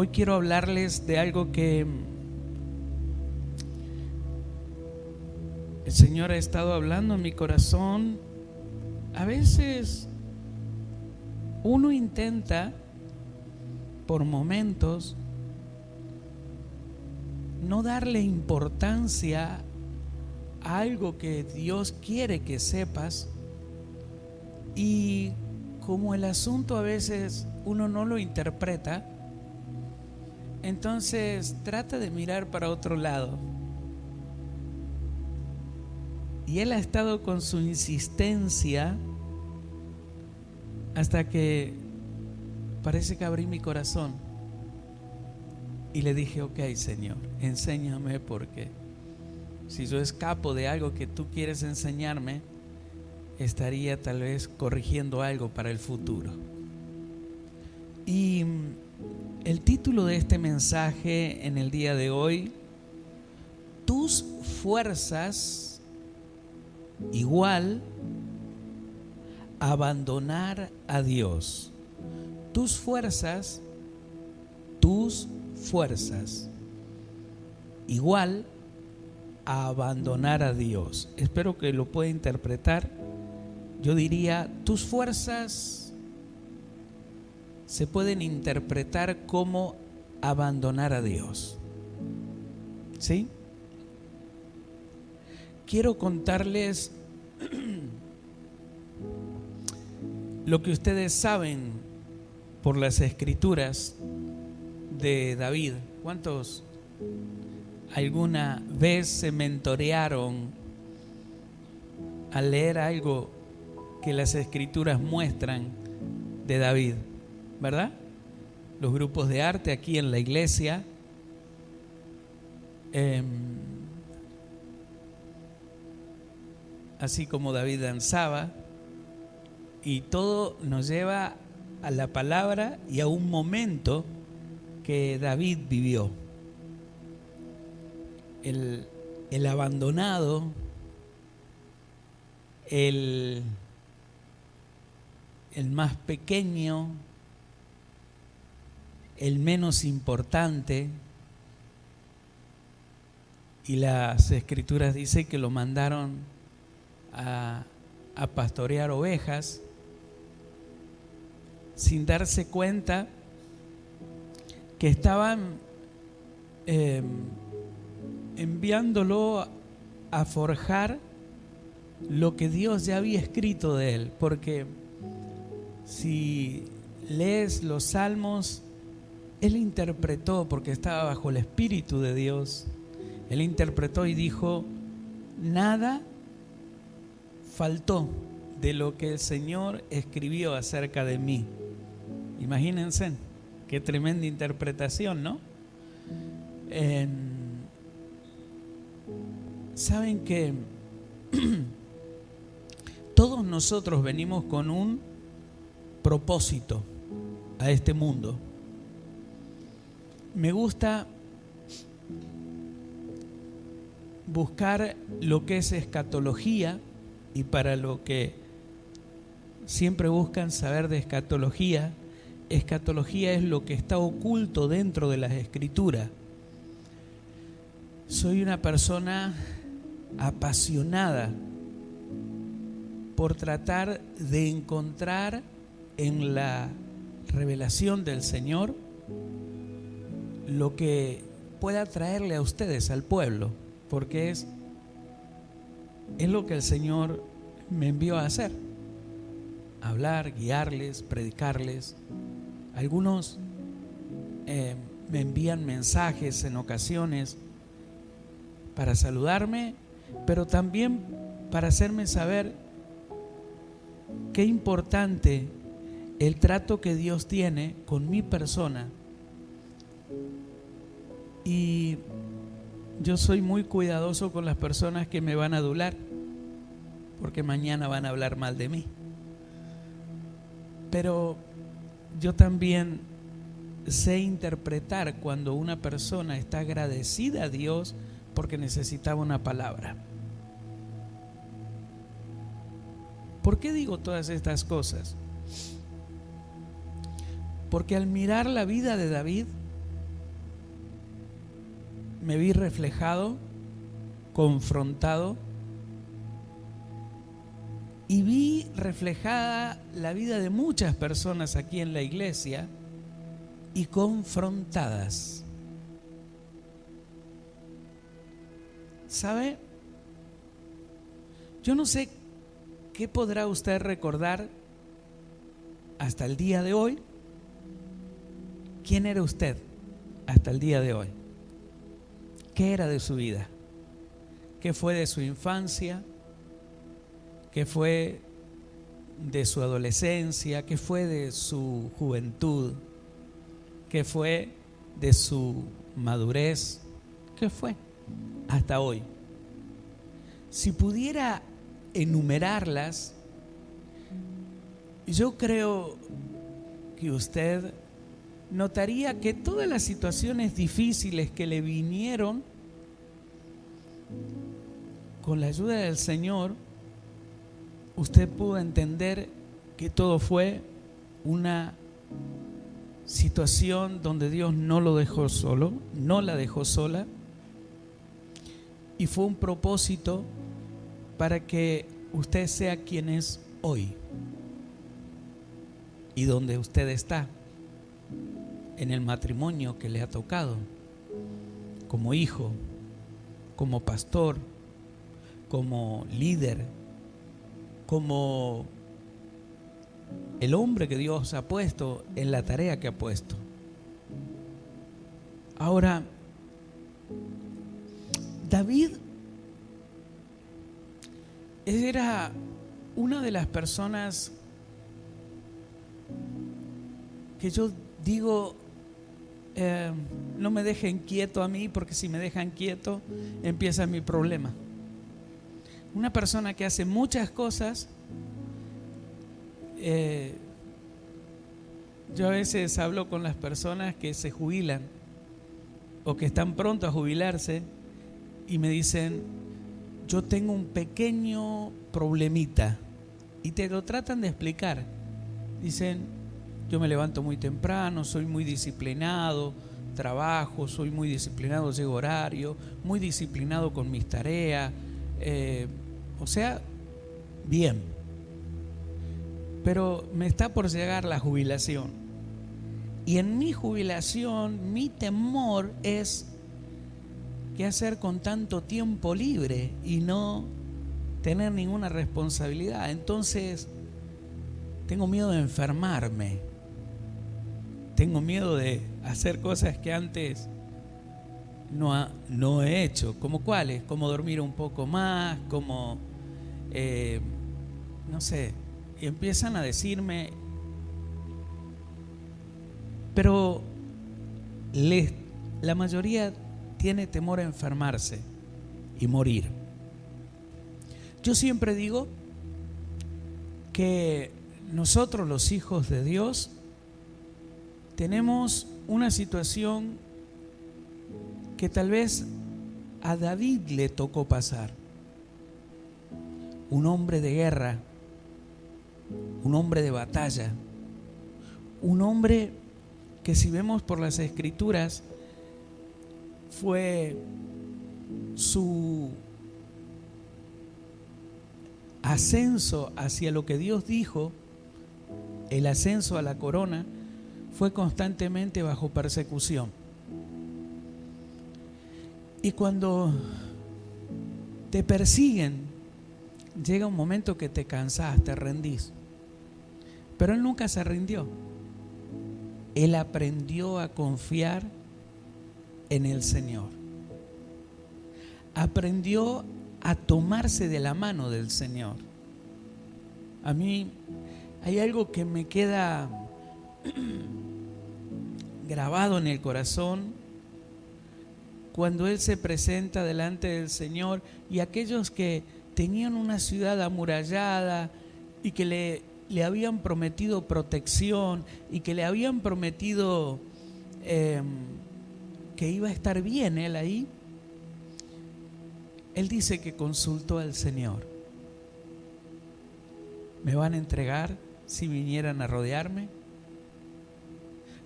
Hoy quiero hablarles de algo que el Señor ha estado hablando en mi corazón. A veces uno intenta, por momentos, no darle importancia a algo que Dios quiere que sepas, y como el asunto a veces uno no lo interpreta, entonces trata de mirar para otro lado. Y Él ha estado con su insistencia hasta que parece que abrí mi corazón y le dije: ok, Señor, enséñame, porque si yo escapo de algo que tú quieres enseñarme, estaría tal vez corrigiendo algo para el futuro. Y el título de este mensaje en el día de hoy: tus fuerzas igual abandonar a Dios. Tus fuerzas igual a abandonar a Dios. Espero que lo pueda interpretar. Yo diría, tus fuerzas se pueden interpretar como abandonar a Dios. ¿Sí? Quiero contarles lo que ustedes saben por las escrituras de David. ¿Cuántos alguna vez se mentorearon al leer algo que las escrituras muestran de David? ¿Verdad? Los grupos de arte aquí en la iglesia, así como David danzaba, y todo nos lleva a la palabra y a un momento que David vivió. El abandonado, el más pequeño, el menos importante, y las escrituras dicen que lo mandaron a pastorear ovejas, sin darse cuenta que estaban enviándolo a forjar lo que Dios ya había escrito de él. Porque si lees los salmos, él interpretó, porque estaba bajo el Espíritu de Dios, él interpretó y dijo: nada faltó de lo que el Señor escribió acerca de mí. Imagínense, qué tremenda interpretación, ¿no? Saben que todos nosotros venimos con un propósito a este mundo. Me gusta buscar lo que es escatología, y para lo que siempre buscan saber de escatología, escatología es lo que está oculto dentro de las escrituras. Soy una persona apasionada por tratar de encontrar en la revelación del Señor lo que pueda traerle a ustedes, al pueblo, porque es lo que el Señor me envió a hacer: hablar, guiarles, predicarles. Algunos me envían mensajes en ocasiones para saludarme, pero también para hacerme saber qué importante el trato que Dios tiene con mi persona. Y yo soy muy cuidadoso con las personas que me van a adular, porque mañana van a hablar mal de mí. Pero yo también sé interpretar cuando una persona está agradecida a Dios porque necesitaba una palabra. ¿Por qué digo todas estas cosas? Porque al mirar la vida de David, me vi reflejado, confrontado, y vi reflejada la vida de muchas personas aquí en la iglesia y confrontadas. ¿Sabe? Yo no sé qué podrá usted recordar hasta el día de hoy. ¿Quién era usted hasta el día de hoy? ¿Qué era de su vida? ¿Qué fue de su infancia? ¿Qué fue de su adolescencia? ¿Qué fue de su juventud? ¿Qué fue de su madurez? ¿Qué fue hasta hoy? Si pudiera enumerarlas, yo creo que usted notaría que todas las situaciones difíciles que le vinieron, con la ayuda del Señor, usted pudo entender que todo fue una situación donde Dios no lo dejó solo, no la dejó sola, y fue un propósito para que usted sea quien es hoy y donde usted está, en el matrimonio que le ha tocado, como hijo, como pastor, como líder, como el hombre que Dios ha puesto en la tarea que ha puesto. Ahora, David era una de las personas que yo digo, no me dejen quieto a mí, porque si me dejan quieto empieza mi problema. Una persona que hace muchas cosas. Yo a veces hablo con las personas que se jubilan o que están pronto a jubilarse y me dicen, yo tengo un pequeño problemita, y te lo tratan de explicar. Dicen, yo me levanto muy temprano, soy muy disciplinado, trabajo, soy muy disciplinado, llego a horario, muy disciplinado con mis tareas, o sea, bien. Pero me está por llegar la jubilación. Y en mi jubilación, mi temor es qué hacer con tanto tiempo libre y no tener ninguna responsabilidad. Entonces, tengo miedo de enfermarme. Tengo miedo de hacer cosas que antes no he hecho. ¿Como cuáles? Como dormir un poco más, como, no sé. Y empiezan a decirme, pero la mayoría tiene temor a enfermarse y morir. Yo siempre digo que nosotros, los hijos de Dios, tenemos una situación que tal vez a David le tocó pasar. Un hombre de guerra, un hombre de batalla, un hombre que, si vemos por las Escrituras, fue su ascenso hacia lo que Dios dijo, el ascenso a la corona, fue constantemente bajo persecución. Y cuando te persiguen, llega un momento que te cansás, te rendís. Pero él nunca se rindió. Él aprendió a confiar en el Señor. Aprendió a tomarse de la mano del Señor. A mí hay algo que me queda grabado en el corazón cuando él se presenta delante del Señor, y aquellos que tenían una ciudad amurallada y que le habían prometido protección y que le habían prometido que iba a estar bien él ahí, él dice que consultó al Señor. ¿Me van a entregar si vinieran a rodearme?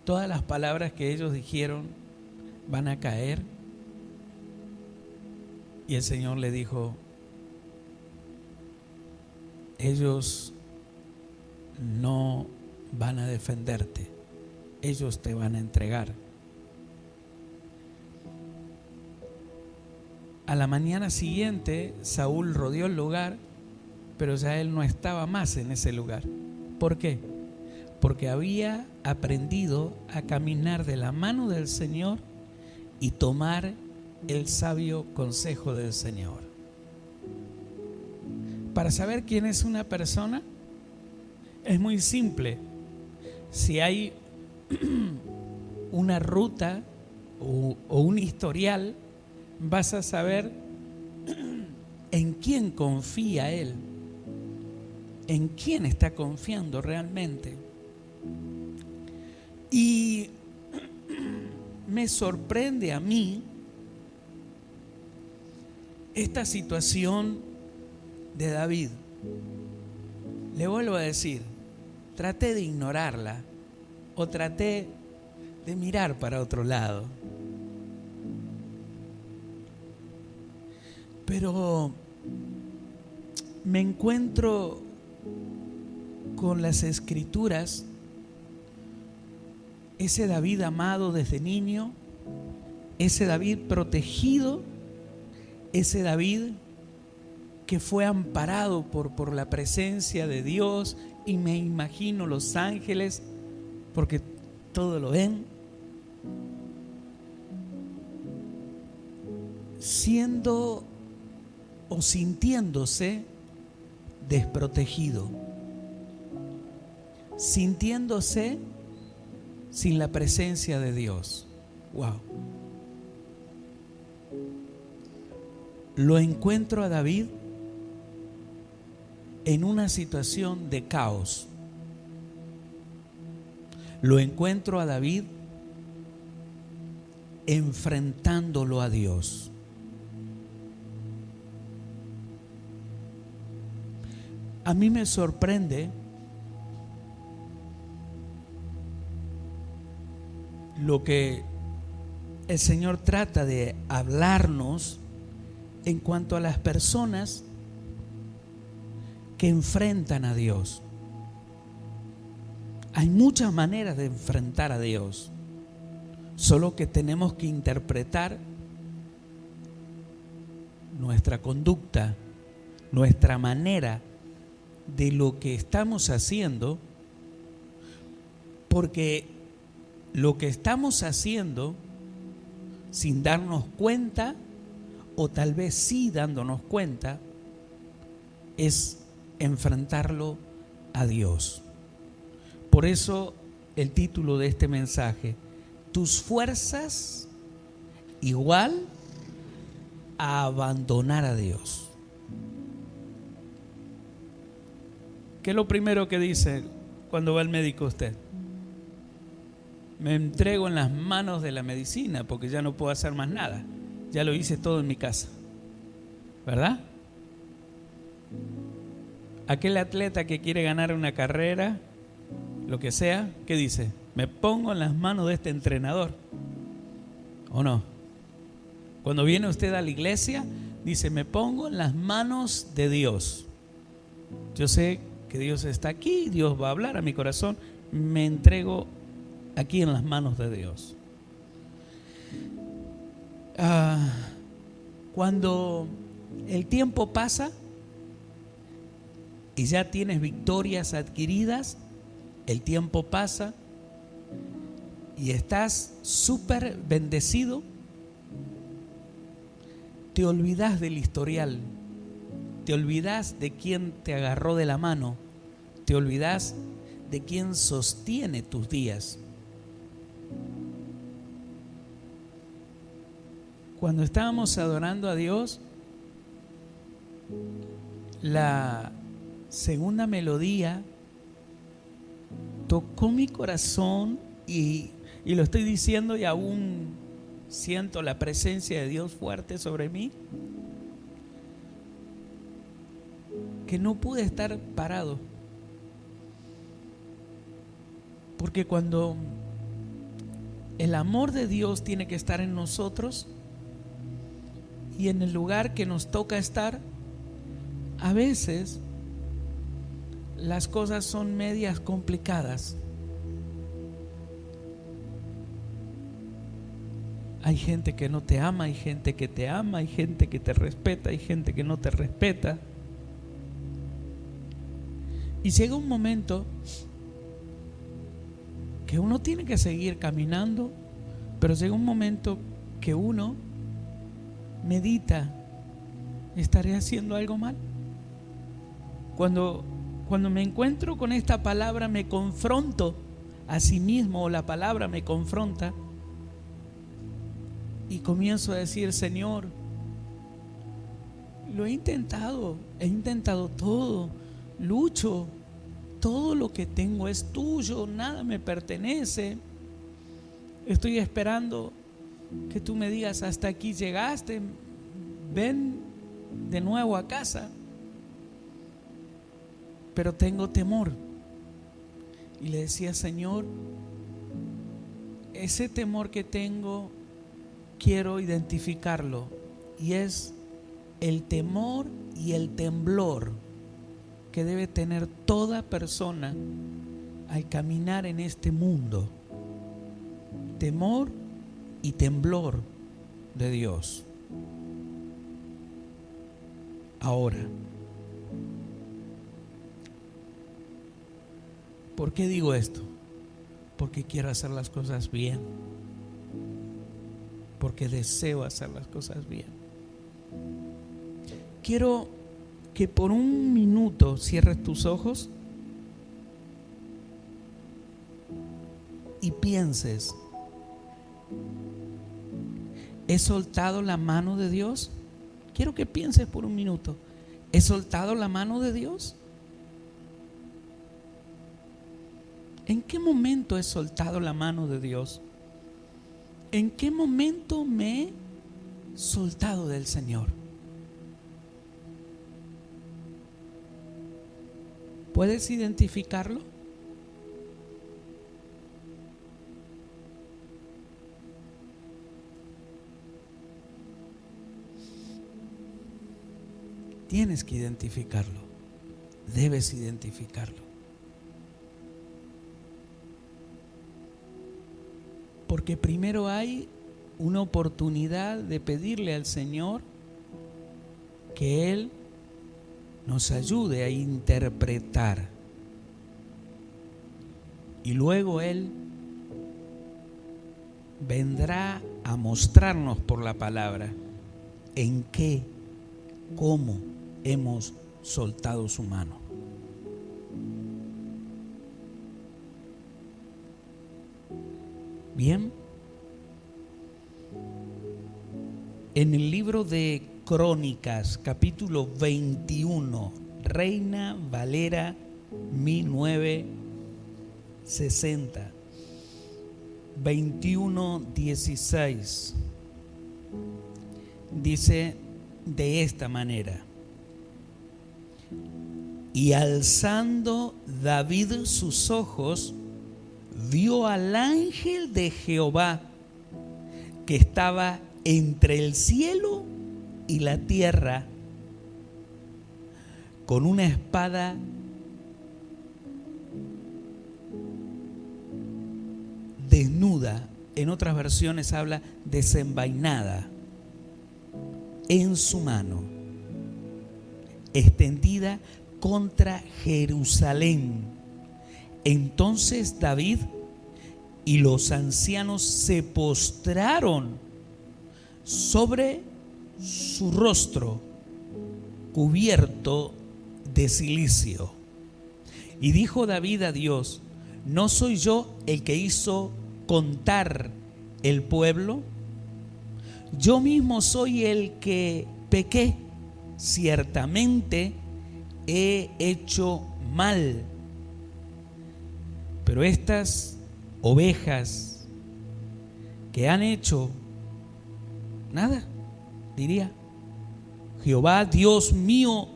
Todas las palabras que ellos dijeron van a caer. Y el Señor le dijo: ellos no van a defenderte, ellos te van a entregar. A la mañana siguiente, Saúl rodeó el lugar, pero ya él no estaba más en ese lugar. ¿Por qué? Porque había aprendido a caminar de la mano del Señor y tomar el sabio consejo del Señor. Para saber quién es una persona, es muy simple. Si hay una ruta o un historial, vas a saber en quién confía él, en quién está confiando realmente. Y me sorprende a mí esta situación de David. Le vuelvo a decir, traté de ignorarla o traté de mirar para otro lado. Pero me encuentro con las Escrituras, ese David amado desde niño, ese David protegido, ese David que fue amparado por la presencia de Dios, y me imagino los ángeles, porque todo lo ven, siendo o sintiéndose desprotegido, sintiéndose sin la presencia de Dios. Wow. Lo encuentro a David en una situación de caos. Lo encuentro a David enfrentándolo a Dios. A mí me sorprende lo que el Señor trata de hablarnos en cuanto a las personas que enfrentan a Dios. Hay muchas maneras de enfrentar a Dios, solo que tenemos que interpretar nuestra conducta, nuestra manera de lo que estamos haciendo, porque lo que estamos haciendo sin darnos cuenta, o tal vez sí dándonos cuenta, es enfrentarlo a Dios. Por eso el título de este mensaje: tus fuerzas igual a abandonar a Dios. ¿Qué es lo primero que dice cuando va al médico usted? Me entrego en las manos de la medicina porque ya no puedo hacer más nada. Ya lo hice todo en mi casa, ¿verdad? Aquel atleta que quiere ganar una carrera, lo que sea, ¿qué dice? Me pongo en las manos de este entrenador, ¿o no? Cuando viene usted a la iglesia, dice: me pongo en las manos de Dios. Yo sé que Dios está aquí, Dios va a hablar a mi corazón, me entrego aquí en las manos de Dios. Cuando el tiempo pasa y ya tienes victorias adquiridas, el tiempo pasa y estás súper bendecido, te olvidas del historial, te olvidas de quién te agarró de la mano, te olvidas de quién sostiene tus días. Cuando estábamos adorando a Dios, la segunda melodía tocó mi corazón y lo estoy diciendo y aún siento la presencia de Dios fuerte sobre mí, que no pude estar parado. Porque cuando el amor de Dios tiene que estar en nosotros, y en el lugar que nos toca estar, a veces las cosas son medias complicadas. Hay gente que no te ama, hay gente que te ama, hay gente que te respeta, hay gente que no te respeta. Y llega un momento que uno tiene que seguir caminando, pero llega un momento que uno medita: ¿estaré haciendo algo mal? Cuando me encuentro con esta palabra, me confronto a sí mismo, o la palabra me confronta, y comienzo a decir: Señor, lo he intentado todo, lucho, todo lo que tengo es tuyo, nada me pertenece. Estoy esperando que tú me digas: hasta aquí llegaste, ven de nuevo a casa. Pero tengo temor. Y le decía: Señor, ese temor que tengo, quiero identificarlo, y es el temor y el temblor que debe tener toda persona al caminar en este mundo. Temor y temblor de Dios. Ahora, ¿por qué digo esto? Porque quiero hacer las cosas bien, porque deseo hacer las cosas bien. Quiero que por un minuto cierres tus ojos y pienses: ¿he soltado la mano de Dios? Quiero que pienses por un minuto: ¿he soltado la mano de Dios? ¿En qué momento he soltado la mano de Dios? ¿En qué momento me he soltado del Señor? ¿Puedes identificarlo? Tienes que identificarlo. Debes identificarlo. Porque primero hay una oportunidad de pedirle al Señor que Él nos ayude a interpretar. Y luego Él vendrá a mostrarnos por la palabra en qué, cómo hemos soltado su mano. Bien, en el libro de Crónicas, capítulo 21, Reina Valera 1960, 21:16, dice de esta manera: y alzando David sus ojos, vio al ángel de Jehová que estaba entre el cielo y la tierra, con una espada desnuda, en otras versiones habla desenvainada, en su mano, extendida contra Jerusalén. Entonces David y los ancianos se postraron sobre su rostro cubierto de cilicio. Y dijo David a Dios: ¿no soy yo el que hizo contar el pueblo? Yo mismo soy el que pequé, ciertamente he hecho mal. Pero estas ovejas que han hecho nada, diría: Jehová Dios mío,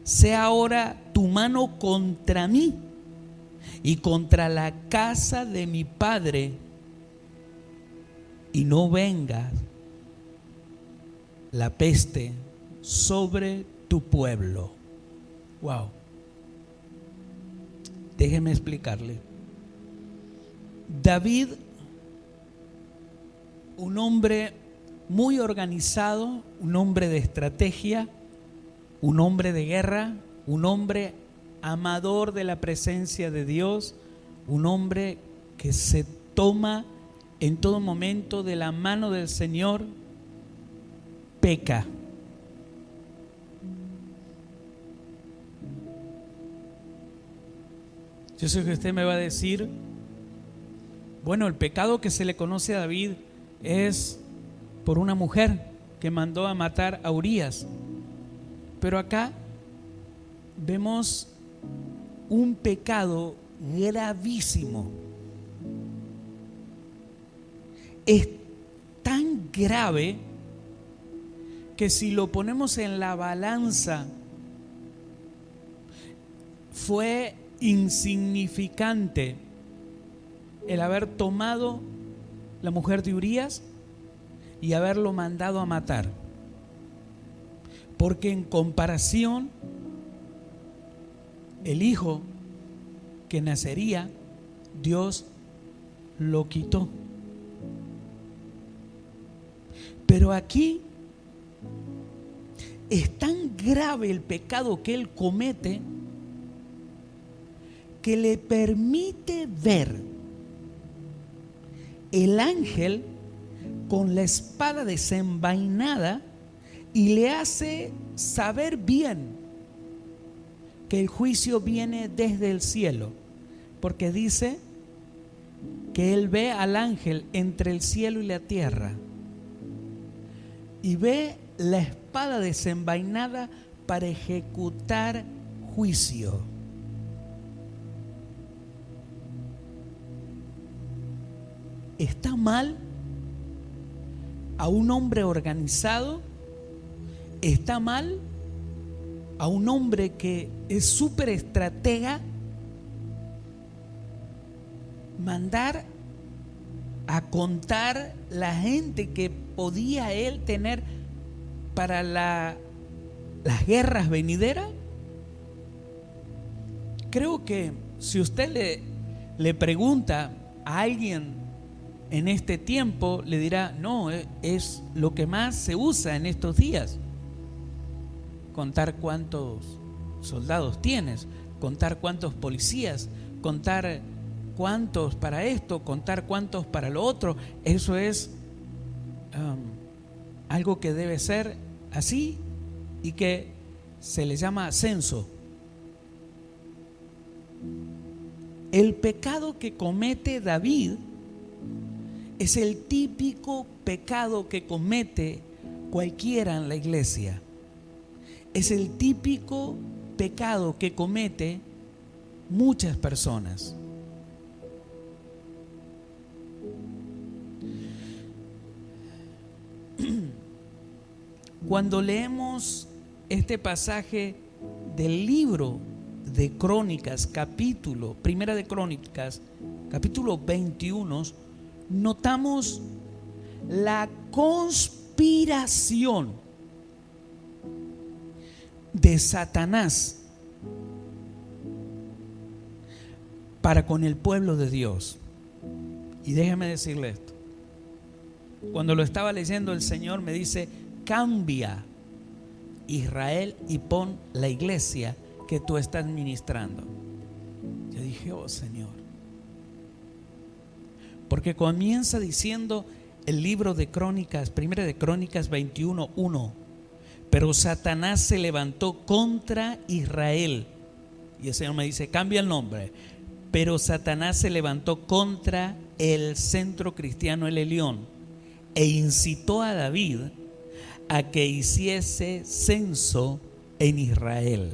sea ahora tu mano contra mí y contra la casa de mi padre, y no vengas la peste sobre tu pueblo. Wow. Déjeme explicarle. David, un hombre muy organizado, un hombre de estrategia, un hombre de guerra, un hombre amador de la presencia de Dios, un hombre que se toma en todo momento de la mano del Señor, peca. Yo sé que usted me va a decir, bueno, el pecado que se le conoce a David es por una mujer que mandó a matar a Urías. Pero acá vemos un pecado gravísimo. Es tan grave que si lo ponemos en la balanza, fue insignificante el haber tomado la mujer de Urías y haberlo mandado a matar. Porque en comparación, el hijo que nacería, Dios lo quitó. Pero aquí es tan grave el pecado que él comete que le permite ver el ángel con la espada desenvainada y le hace saber bien que el juicio viene desde el cielo, porque dice que él ve al ángel entre el cielo y la tierra y ve la espada desenvainada para ejecutar juicio. ¿Está mal a un hombre organizado? ¿Está mal a un hombre que es súper estratega mandar a contar la gente que podía él tener para las guerras venideras? Creo que si usted le pregunta a alguien en este tiempo, le dirá, no, es lo que más se usa en estos días. Contar cuántos soldados tienes, contar cuántos policías, contar cuántos para esto, contar cuántos para lo otro. Eso es algo que debe ser así y que se le llama censo. El pecado que comete David es el típico pecado que comete cualquiera en la iglesia. Es el típico pecado que comete muchas personas. Cuando leemos este pasaje del libro de Crónicas, Primera de Crónicas, capítulo 21, notamos la conspiración de Satanás para con el pueblo de Dios. Y déjeme decirle esto. Cuando lo estaba leyendo, el Señor me dice, cambia Israel y pon la iglesia que tú estás ministrando. Yo dije, oh Señor. Porque comienza diciendo el libro de Crónicas, Primera de Crónicas 21:1. Pero Satanás se levantó contra Israel. Y el Señor me dice, cambia el nombre. Pero Satanás se levantó contra el centro cristiano, el Elión, e incitó a David a que hiciese censo en Israel.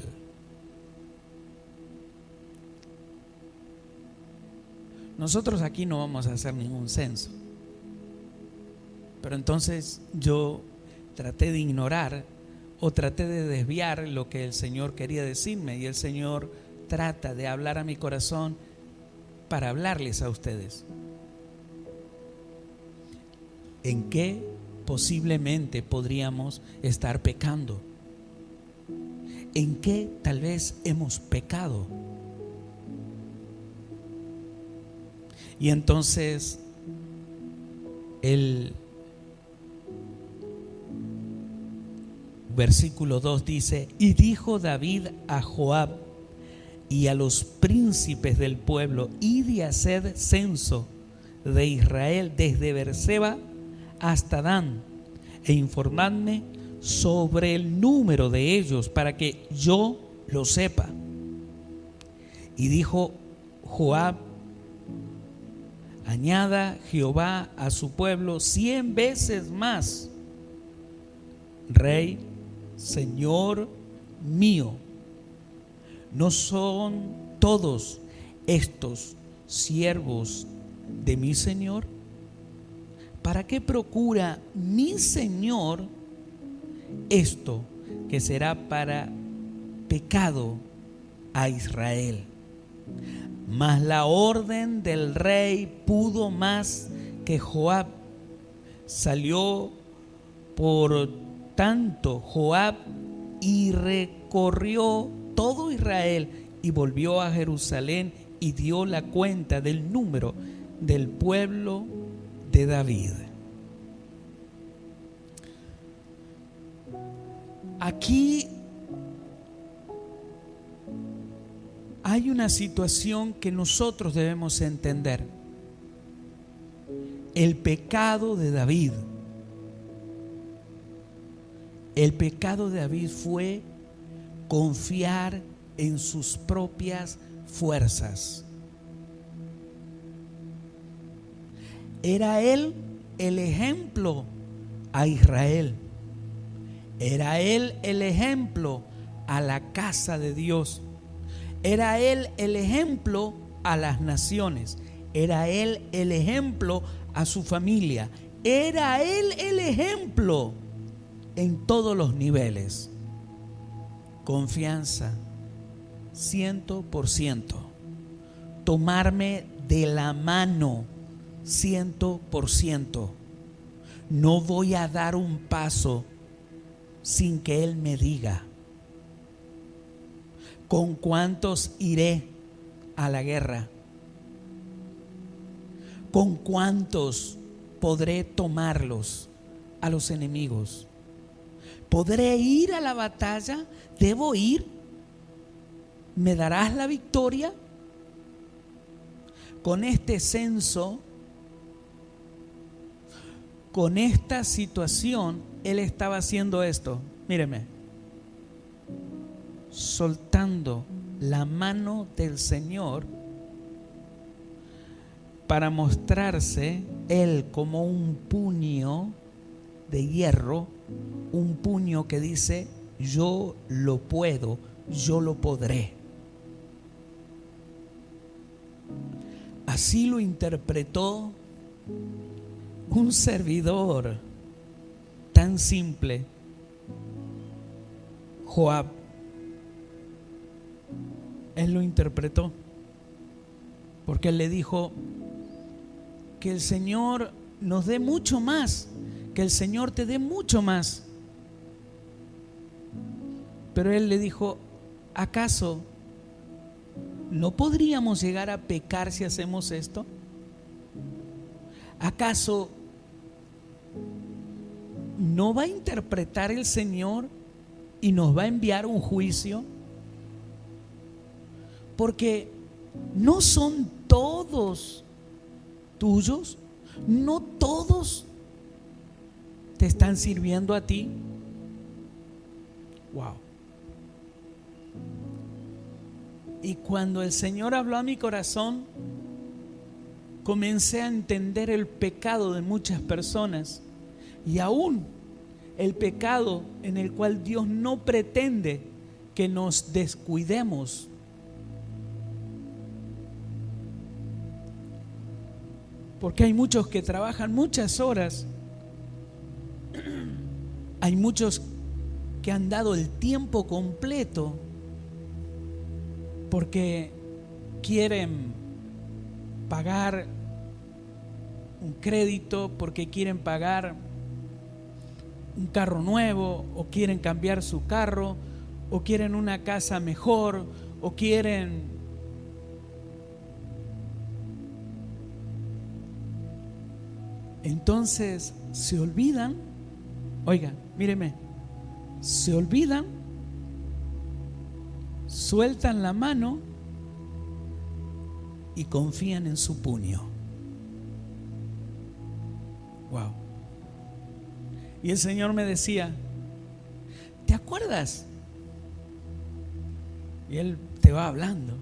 Nosotros aquí no vamos a hacer ningún censo. Pero entonces yo traté de ignorar o traté de desviar lo que el Señor quería decirme, y el Señor trata de hablar a mi corazón para hablarles a ustedes. ¿En qué posiblemente podríamos estar pecando. ¿En qué tal vez hemos pecado? Y entonces el versículo 2 dice: y dijo David a Joab y a los príncipes del pueblo: id y haced censo de Israel desde Beerseba hasta Dan, e informadme sobre el número de ellos, para que yo lo sepa. Y dijo Joab: añada Jehová a su pueblo 100 veces más, Rey, Señor mío. ¿No son todos estos siervos de mi Señor? ¿Para qué procura mi Señor esto que será para pecado a Israel? Mas la orden del rey pudo más que Joab. Salió por tanto Joab y recorrió todo Israel y volvió a Jerusalén y dio la cuenta del número del pueblo de David. Aquí hay una situación que nosotros debemos entender. El pecado de David. El pecado de David fue confiar en sus propias fuerzas. Era él el ejemplo a Israel. Era él el ejemplo a la casa de Dios. Era él el ejemplo a las naciones. Era él el ejemplo a su familia. Era él el ejemplo en todos los niveles. Confianza, 100%. Tomarme de la mano, 100%. No voy a dar un paso sin que Él me diga. ¿Con cuántos iré a la guerra? ¿Con cuántos podré tomarlos a los enemigos? ¿Podré ir a la batalla? ¿Debo ir? ¿Me darás la victoria? Con este censo, con esta situación, él estaba haciendo esto. Míreme, soltando la mano del Señor para mostrarse él como un puño de hierro, un puño que dice: yo lo puedo, yo lo podré. Así lo interpretó un servidor tan simple, Joab. Él lo interpretó porque él le dijo: que el Señor nos dé mucho más, que el Señor te dé mucho más. Pero él le dijo: ¿acaso no podríamos llegar a pecar si hacemos esto? ¿Acaso no va a interpretar el Señor y nos va a enviar un juicio? Porque no son todos tuyos, no todos te están sirviendo a ti. Wow. Y cuando el Señor habló a mi corazón, comencé a entender el pecado de muchas personas, y aún el pecado en el cual Dios no pretende que nos descuidemos. Porque hay muchos que trabajan muchas horas, hay muchos que han dado el tiempo completo porque quieren pagar un crédito, porque quieren pagar un carro nuevo, o quieren cambiar su carro, o quieren una casa mejor, o quieren... Entonces se olvidan, oiga, míreme, se olvidan, sueltan la mano y confían en su puño. Wow. Y el Señor me decía, ¿te acuerdas? Y Él te va hablando.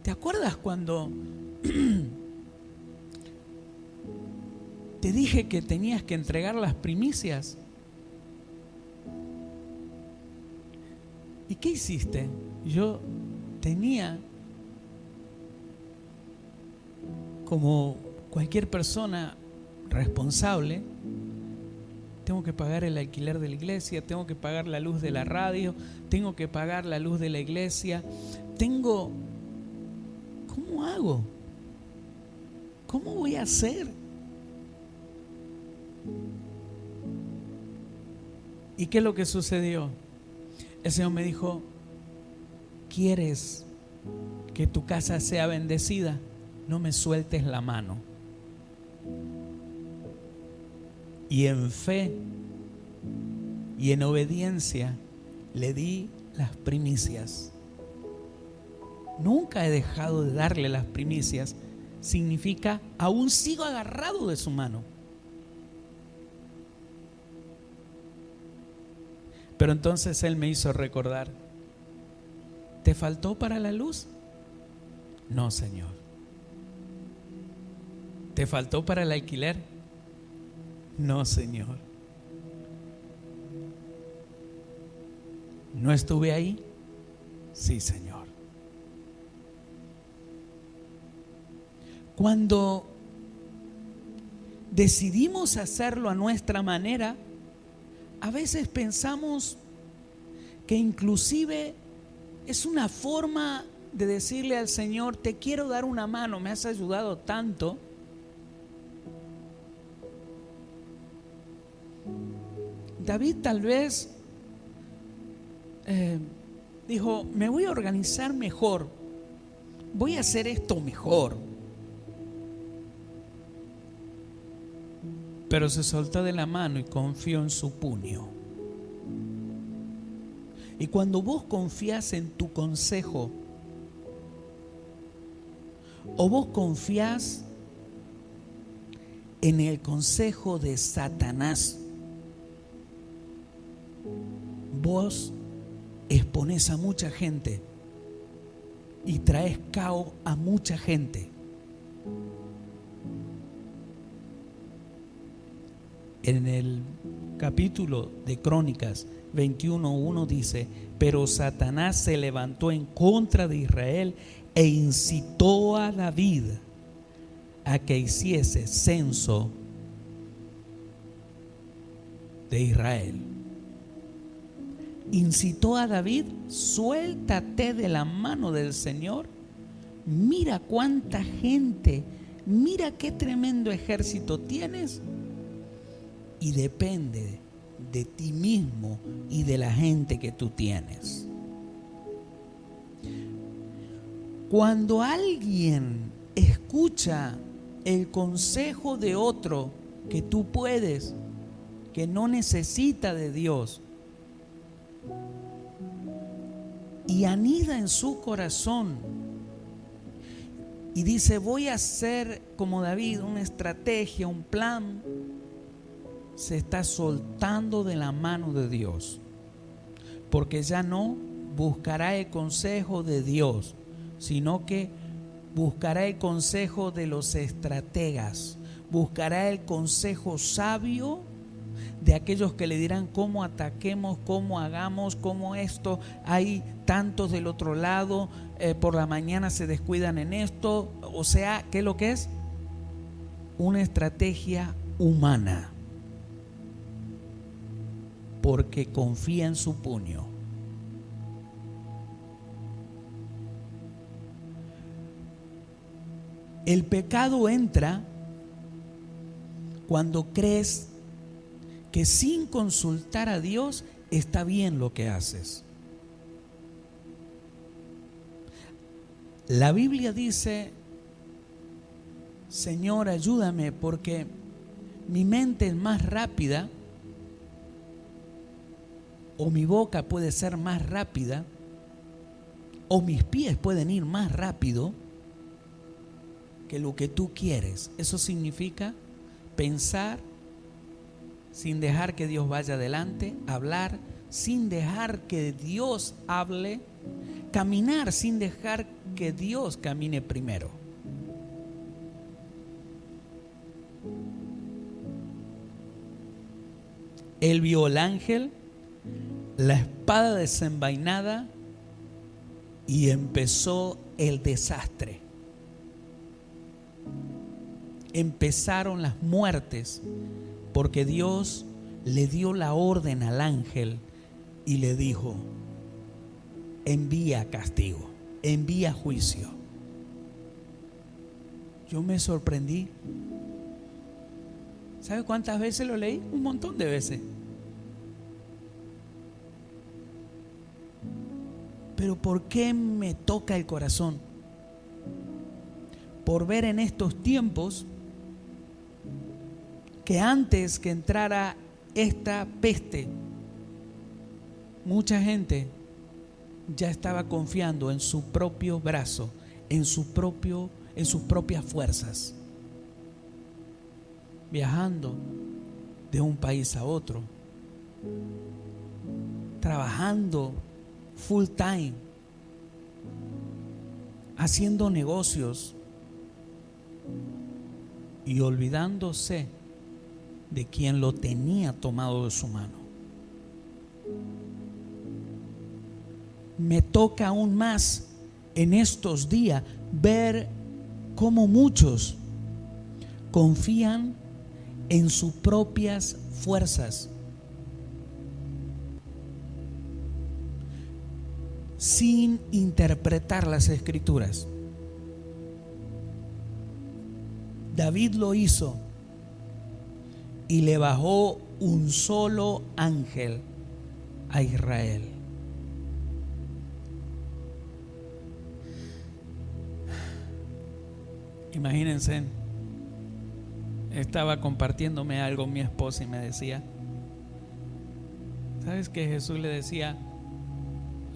¿Te acuerdas cuando te dije que tenías que entregar las primicias? ¿Y qué hiciste? Yo tenía, como cualquier persona responsable, tengo que pagar el alquiler de la iglesia, tengo que pagar la luz de la radio, tengo que pagar la luz de la iglesia, ¿cómo hago? ¿Cómo voy a hacer? ¿Y qué es lo que sucedió? El Señor me dijo, ¿quieres que tu casa sea bendecida? No me sueltes la mano. Y en fe y en obediencia le di las primicias. Nunca he dejado de darle las primicias. Significa, aún sigo agarrado de su mano. Pero entonces Él me hizo recordar, ¿te faltó para la luz? No, Señor. ¿Te faltó para el alquiler? No, Señor. ¿No estuve ahí? Sí, Señor. Cuando decidimos hacerlo a nuestra manera, a veces pensamos que inclusive es una forma de decirle al Señor, te quiero dar una mano, me has ayudado tanto. David tal vez dijo, me voy a organizar mejor, voy a hacer esto mejor. Pero se soltó de la mano y confió en su puño. Y cuando vos confías en tu consejo, o vos confías en el consejo de Satanás, vos exponés a mucha gente y traes caos a mucha gente. En el capítulo de Crónicas 21:1 dice, pero Satanás se levantó en contra de Israel e incitó a David a que hiciese censo de Israel. Incitó a David, suéltate de la mano del Señor, mira cuánta gente, mira qué tremendo ejército tienes, y depende de ti mismo y de la gente que tú tienes. Cuando alguien escucha el consejo de otro que tú puedes, que no necesita de Dios, y anida en su corazón y dice, voy a hacer como David una estrategia, un plan, se está soltando de la mano de Dios, porque ya no buscará el consejo de Dios, sino que buscará el consejo de los estrategas, buscará el consejo sabio de aquellos que le dirán cómo ataquemos, cómo hagamos, cómo esto, hay tantos del otro lado, por la mañana se descuidan en esto. O sea, ¿qué es lo que es? Una estrategia humana, porque confía en su puño. El pecado entra cuando crees que sin consultar a Dios está bien lo que haces. La Biblia dice: Señor, ayúdame porque mi mente es más rápida, o mi boca puede ser más rápida, o mis pies pueden ir más rápido que lo que tú quieres. Eso significa pensar sin dejar que Dios vaya adelante, hablar sin dejar que Dios hable, caminar sin dejar que Dios camine primero. Él vio al ángel, la espada desenvainada, y empezó el desastre. Empezaron las muertes, porque Dios le dio la orden al ángel y le dijo: envía castigo, envía juicio. Yo me sorprendí. ¿Sabe cuántas veces lo leí? Un montón de veces. Pero ¿por qué me toca el corazón? Por ver en estos tiempos que antes que entrara esta peste, mucha gente ya estaba confiando en su propio brazo, en sus propias fuerzas, viajando de un país a otro, trabajando full time, haciendo negocios y olvidándose de quien lo tenía tomado de su mano. Me toca aún más en estos días ver cómo muchos confían en sus propias fuerzas, sin interpretar las escrituras. David lo hizo y le bajó un solo ángel a Israel. Imagínense, estaba compartiéndome algo mi esposa y me decía: ¿sabes que Jesús le decía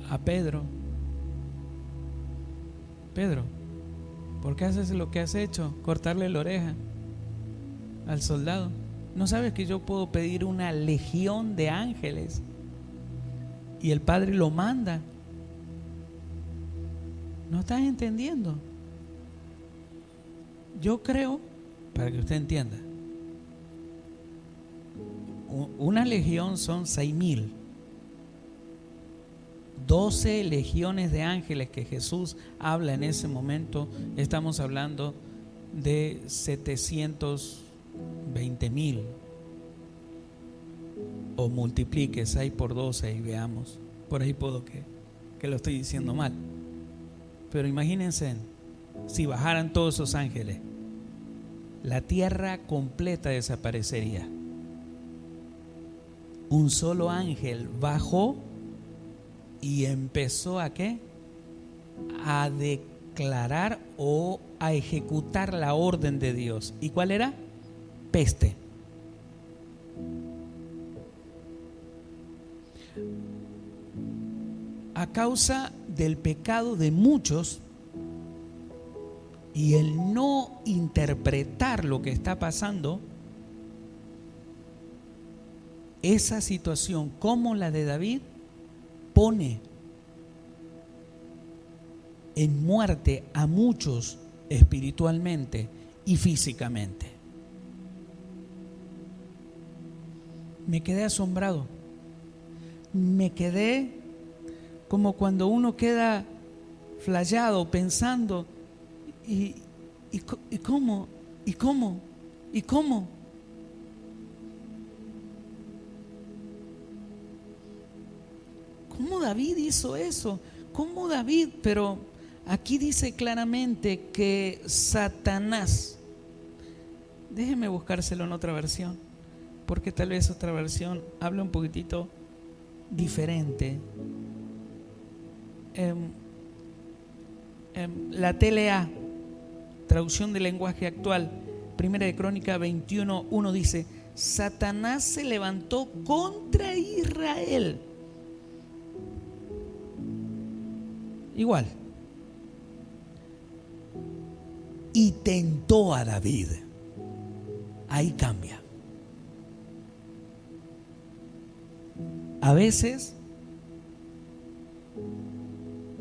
a Pedro: Pedro, ¿por qué haces lo que has hecho? Cortarle la oreja al soldado. ¿No sabes que yo puedo pedir una legión de ángeles y el Padre lo manda? ¿No estás entendiendo? Yo creo, para que usted entienda, una legión son 6,000. 12 legiones de ángeles que Jesús habla en ese momento, estamos hablando de 720,000. O multiplique 6 por 12 y veamos. Por ahí puedo que lo estoy diciendo mal. Pero imagínense, si bajaran todos esos ángeles, la tierra completa desaparecería. Un solo ángel bajó y empezó ¿a qué? A declarar o a ejecutar la orden de Dios. ¿Y cuál era? Peste. A causa del pecado de muchos y el no interpretar lo que está pasando, esa situación como la de David pone en muerte a muchos espiritualmente y físicamente. Me quedé asombrado. Me quedé como cuando uno queda flayado pensando, ¿y cómo? ¿Y cómo? ¿Y cómo? ¿Cómo David hizo eso? ¿Cómo David? Pero aquí dice claramente que Satanás, déjeme buscárselo en otra versión, porque tal vez otra versión habla un poquitito diferente. La TLA, traducción del lenguaje actual, Primera de Crónica 21:1 dice: Satanás se levantó contra Israel. Igual. Y tentó a David. Ahí cambia. A veces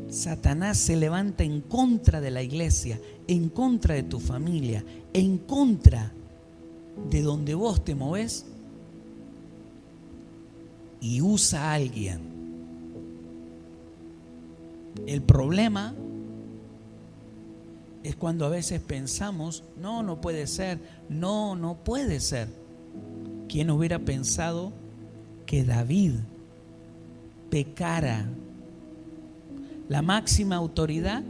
Satanás se levanta en contra de la iglesia, en contra de tu familia, en contra de donde vos te movés, y usa a alguien. El problema es cuando a veces pensamos: no puede ser, no puede ser. ¿Quién hubiera pensado que David pecara? La máxima autoridad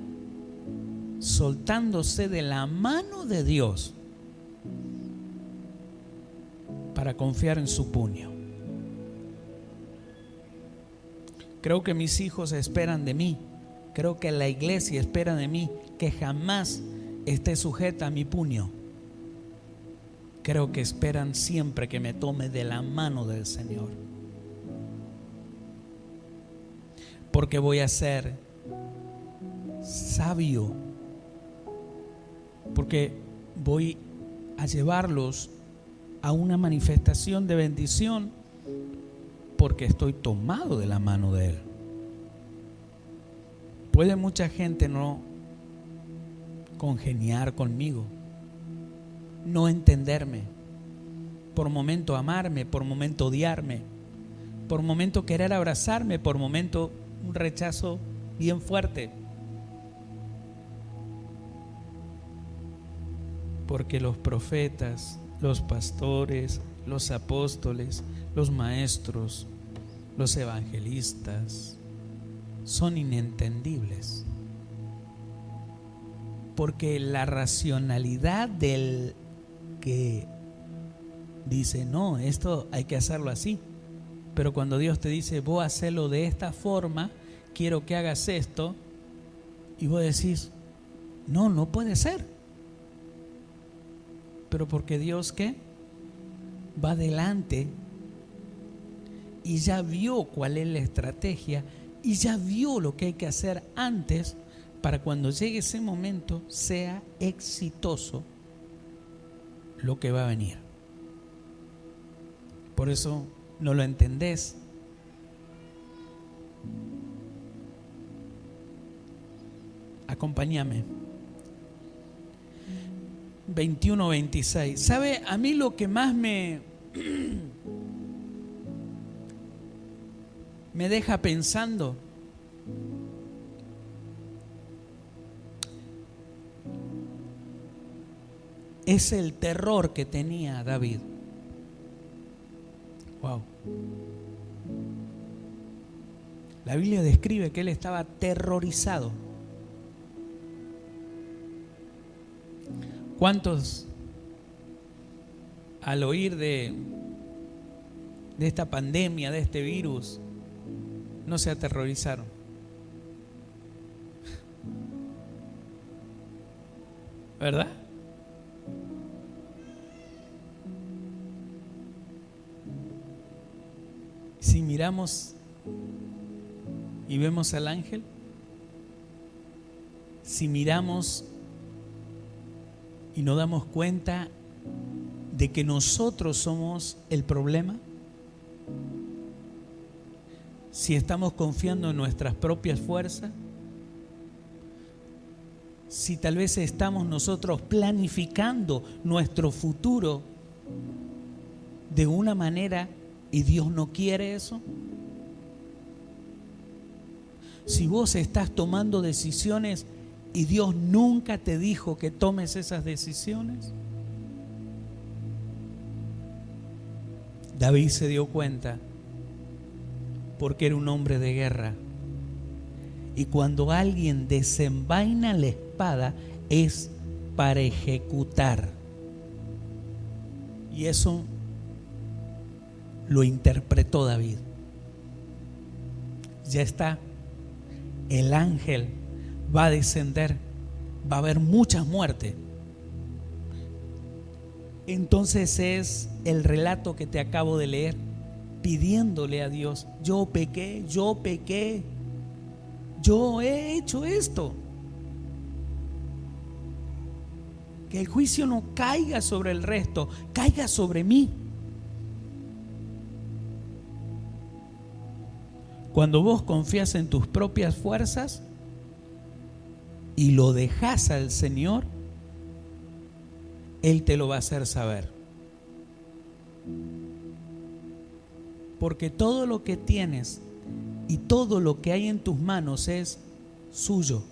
soltándose de la mano de Dios para confiar en su puño. Creo que mis hijos esperan de mí, creo que la iglesia espera de mí que jamás esté sujeta a mi puño. Creo que esperan siempre que me tome de la mano del Señor, porque voy a ser sabio, porque voy a llevarlos a una manifestación de bendición, porque estoy tomado de la mano de Él. Puede mucha gente no congeniar conmigo, no entenderme, por momento amarme, por momento odiarme, por momento querer abrazarme, por momento un rechazo bien fuerte. Porque los profetas, los pastores, los apóstoles, los maestros, los evangelistas son inentendibles. Porque la racionalidad del que dice: no, esto hay que hacerlo así, pero cuando Dios te dice: vos hacelo de esta forma, quiero que hagas esto, y vos decís: no puede ser. Pero porque Dios, ¿qué? Va adelante y ya vio cuál es la estrategia y ya vio lo que hay que hacer antes, para cuando llegue ese momento sea exitoso lo que va a venir. Por eso no lo entendés. Acompáñame. 21-26. ¿Sabe? A mí lo que más me deja pensando es el terror que tenía David. Wow. La Biblia describe que él estaba aterrorizado. ¿Cuántos al oír de esta pandemia, de este virus, no se aterrorizaron? ¿Verdad? Si miramos y vemos al ángel, si miramos y nos damos cuenta de que nosotros somos el problema, si estamos confiando en nuestras propias fuerzas, si tal vez estamos nosotros planificando nuestro futuro de una manera y Dios no quiere eso, si vos estás tomando decisiones y Dios nunca te dijo que tomes esas decisiones. David se dio cuenta porque era un hombre de guerra, y cuando alguien desenvaina la espada es para ejecutar, y eso lo interpretó David. Ya está. El ángel va a descender. Va a haber muchas muertes. Entonces es el relato que te acabo de leer, pidiéndole a Dios: yo pequé, yo he hecho esto. Que el juicio no caiga sobre el resto, caiga sobre mí. Cuando vos confías en tus propias fuerzas y lo dejas al Señor, Él te lo va a hacer saber. Porque todo lo que tienes y todo lo que hay en tus manos es suyo.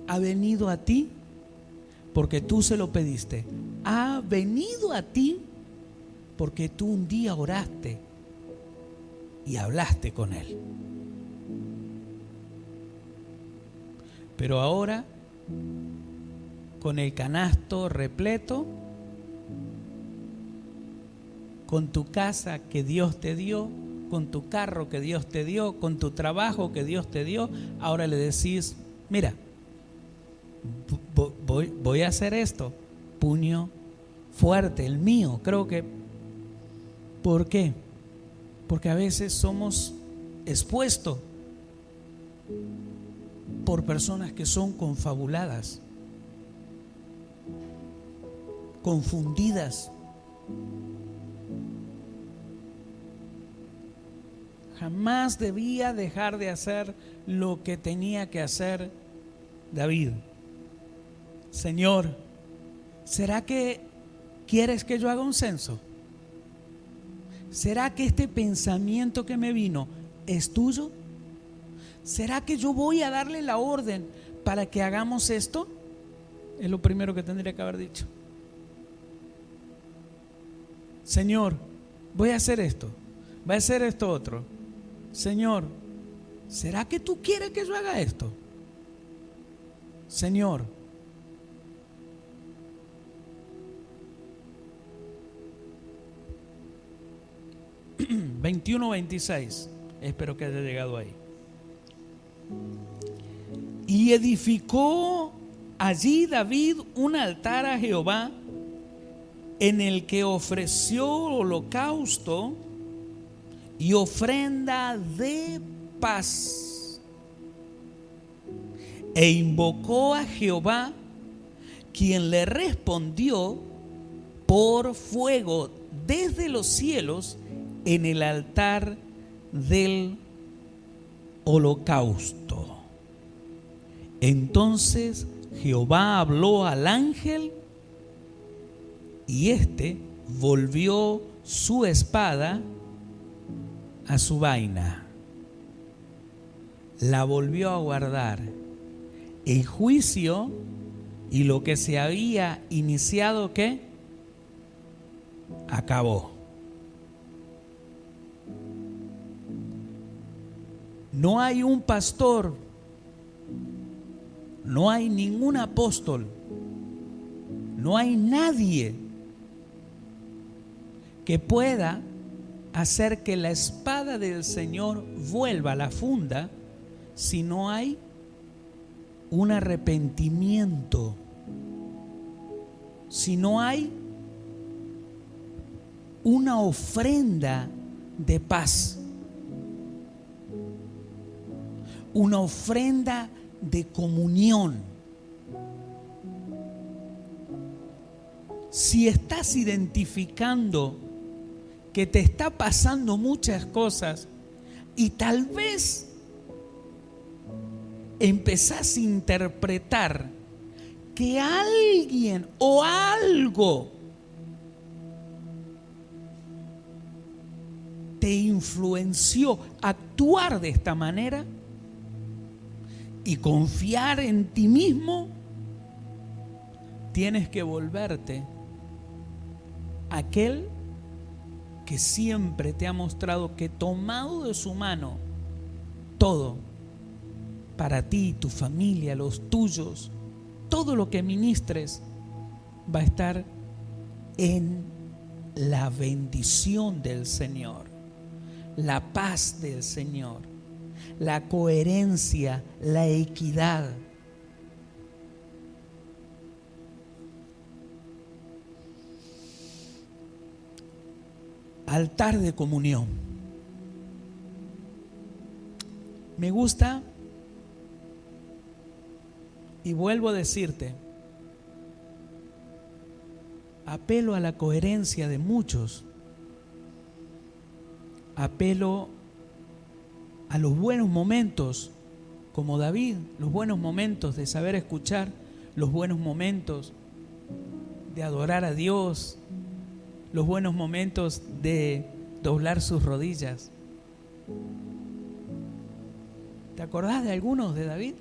Ha venido a ti porque tú se lo pediste. Ha venido a ti porque tú un día oraste y hablaste con Él. Pero ahora, con el canasto repleto, con tu casa que Dios te dio, con tu carro que Dios te dio, con tu trabajo que Dios te dio, ahora le decís: mira, voy a hacer esto. Puño fuerte, el mío. Creo que, ¿por qué? Porque a veces somos expuestos por personas que son confabuladas, confundidas. Jamás debía dejar de hacer lo que tenía que hacer David. Señor, ¿será que quieres que yo haga un censo? ¿Será que este pensamiento que me vino es tuyo? ¿Será que yo voy a darle la orden para que hagamos esto? Es lo primero que tendría que haber dicho. Señor, voy a hacer esto, voy a hacer esto otro. Señor, ¿será que tú quieres que yo haga esto? Señor, (21:26), espero que haya llegado ahí. Y edificó allí David un altar a Jehová, en el que ofreció holocausto y ofrenda de paz, e invocó a Jehová, quien le respondió por fuego desde los cielos en el altar del holocausto. Entonces Jehová habló al ángel, y éste volvió su espada a su vaina, la volvió a guardar. El juicio y lo que se había iniciado, ¿qué? Acabó. No hay un pastor, no hay ningún apóstol, no hay nadie que pueda hacer que la espada del Señor vuelva a la funda si no hay un arrepentimiento, si no hay una ofrenda de paz, una ofrenda de comunión. Si estás identificando que te está pasando muchas cosas y tal vez empezás a interpretar que alguien o algo te influenció a actuar de esta manera y confiar en ti mismo, tienes que volverte aquel que siempre te ha mostrado que, tomado de su mano, todo para ti, tu familia, los tuyos, todo lo que ministres va a estar en la bendición del Señor, la paz del Señor, la coherencia, la equidad. Altar de comunión. Me gusta, y vuelvo a decirte, apelo a la coherencia de muchos, apelo a los buenos momentos, como David, los buenos momentos de saber escuchar, los buenos momentos de adorar a Dios, los buenos momentos de doblar sus rodillas. ¿Te acordás de algunos de David?